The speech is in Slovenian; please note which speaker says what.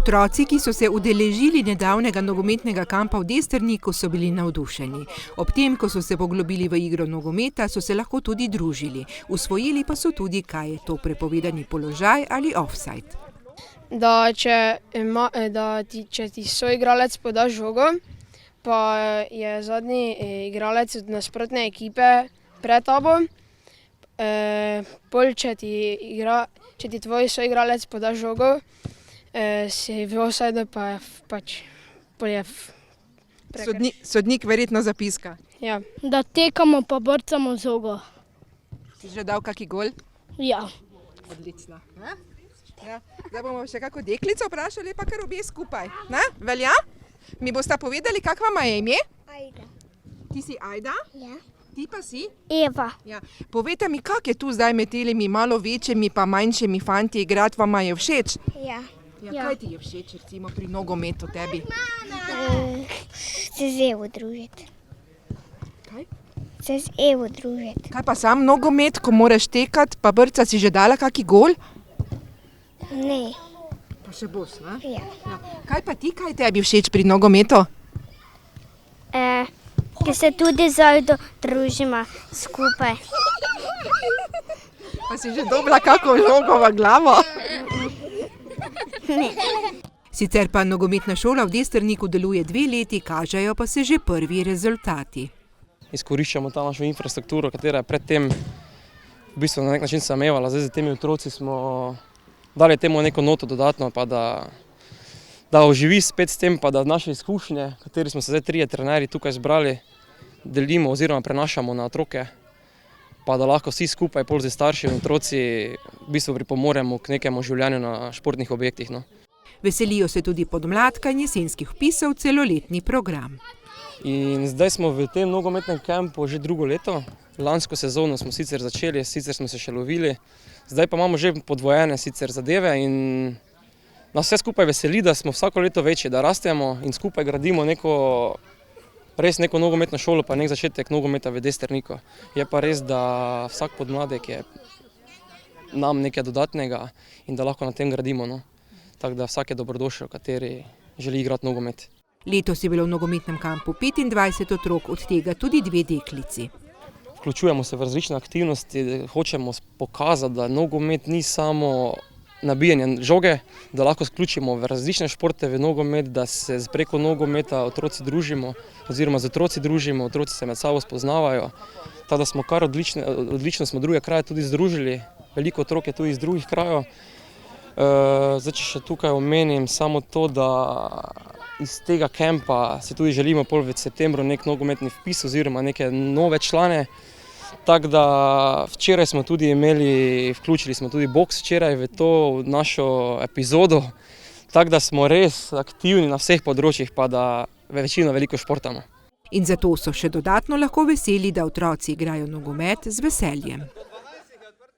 Speaker 1: Otroci, ki so se udeležili nedavnega nogometnega kampa v Destrniku, so bili navdušeni. Ob tem, ko so se poglobili v igro nogometa, so se lahko tudi družili. Usvojili pa so tudi, kaj je to prepovedani položaj ali offside.
Speaker 2: Če ti soigralec poda žogo, pa je zadnji igralec od nasprotne ekipe pred tabo, če ti tvoj soigralec poda žogo, si v offsideu, pa je prekršek.
Speaker 1: Sodnik verjetno zapiska.
Speaker 2: Ja.
Speaker 3: Da tekamo pa brcamo žogo.
Speaker 1: Si že dal kaki gol?
Speaker 3: Ja.
Speaker 1: Odlično. Ja. Zdaj bomo še kako deklico vprašali, pa kar obe skupaj. Ne? Velja? Mi boste povedali, kako vama je ime?
Speaker 3: Ajda.
Speaker 1: Ti si Ajda?
Speaker 3: Ja.
Speaker 1: Ti pa si?
Speaker 3: Eva.
Speaker 1: Ja. Povejte mi, kako je tu zdaj med telimi malo večjimi pa manjšimi fanti igrati, vama je všeč?
Speaker 3: Ja.
Speaker 1: Ja, kaj ti je všeč recimo pri nogometu tebi?
Speaker 3: Se z Evo družiti.
Speaker 1: Kaj?
Speaker 3: Se z Evo družiti.
Speaker 1: Kaj pa sam nogomet, ko moraš tekati, pa brca, si že dala kaki gol?
Speaker 3: Ne.
Speaker 1: Pa še boš, ne?
Speaker 3: Ja.
Speaker 1: Ja. Kaj pa ti, kaj tebi všeč pri nogometu?
Speaker 3: Ki se tudi zajdo družimo skupaj.
Speaker 1: Pa si že dobila kako žogo v glavo? Sicer pa nogometna šola v Destrniku deluje 2 leti, kažejo pa se že prvi rezultati.
Speaker 4: Izkoriščamo ta našo infrastrukturo, katera je predtem v bistvu na nek način samevala. Zdaj z temi otroci smo dali temu neko noto dodatno, pa da oživi spet s tem, pa da naše izkušnje, kateri smo se zdaj 3 trenerji tukaj zbrali, delimo oziroma prenašamo na otroke, pa da lahko vsi skupaj, pol z starši in otroci, v bistvu pripomoremo k nekemu življenju na športnih objektih. No.
Speaker 1: Veselijo se tudi podmladka in jesenskih vpisov v celoletni program.
Speaker 4: In zdaj smo v tem nogometnem kampu že 2. leto. Lansko sezono smo sicer začeli, sicer smo se še lovili, zdaj pa imamo že podvojene sicer zadeve in nas vse skupaj veseli, da smo vsako leto večji, da rastemo in skupaj gradimo res neko nogometno šolo, pa nek začetek nogometa v Destrniku. Je pa res, da vsak podmladek je nam nekaj dodatnega in da lahko na tem gradimo. No. Tako da vsak je dobrodošel, kateri želi igrati nogomet.
Speaker 1: Letos je bilo v nogometnem kampu 25 otrok, od tega tudi 2 deklici.
Speaker 4: Vključujemo se v različne aktivnosti, hočemo pokazati, da nogomet ni samo nabijanje žoge, da lahko vključimo v različne športe v nogomet, da se preko nogometa otroci družimo, oziroma z otroci družimo, otroci se med sabo spoznavajo. Tako da smo kar odlično smo druge kraje tudi združili, veliko otrok je tudi iz drugih krajev. Zdaj, če še tukaj omenim samo to, da iz tega kampa si tudi želimo pol v septembru nek nogometni vpis oziroma neke nove člane. Tako da včeraj smo tudi vključili smo tudi boks včeraj v to našo epizodo, tako da smo res aktivni na vseh področjih, pa da večino veliko športamo.
Speaker 1: In zato so še dodatno lahko veseli, da otroci igrajo nogomet z veseljem.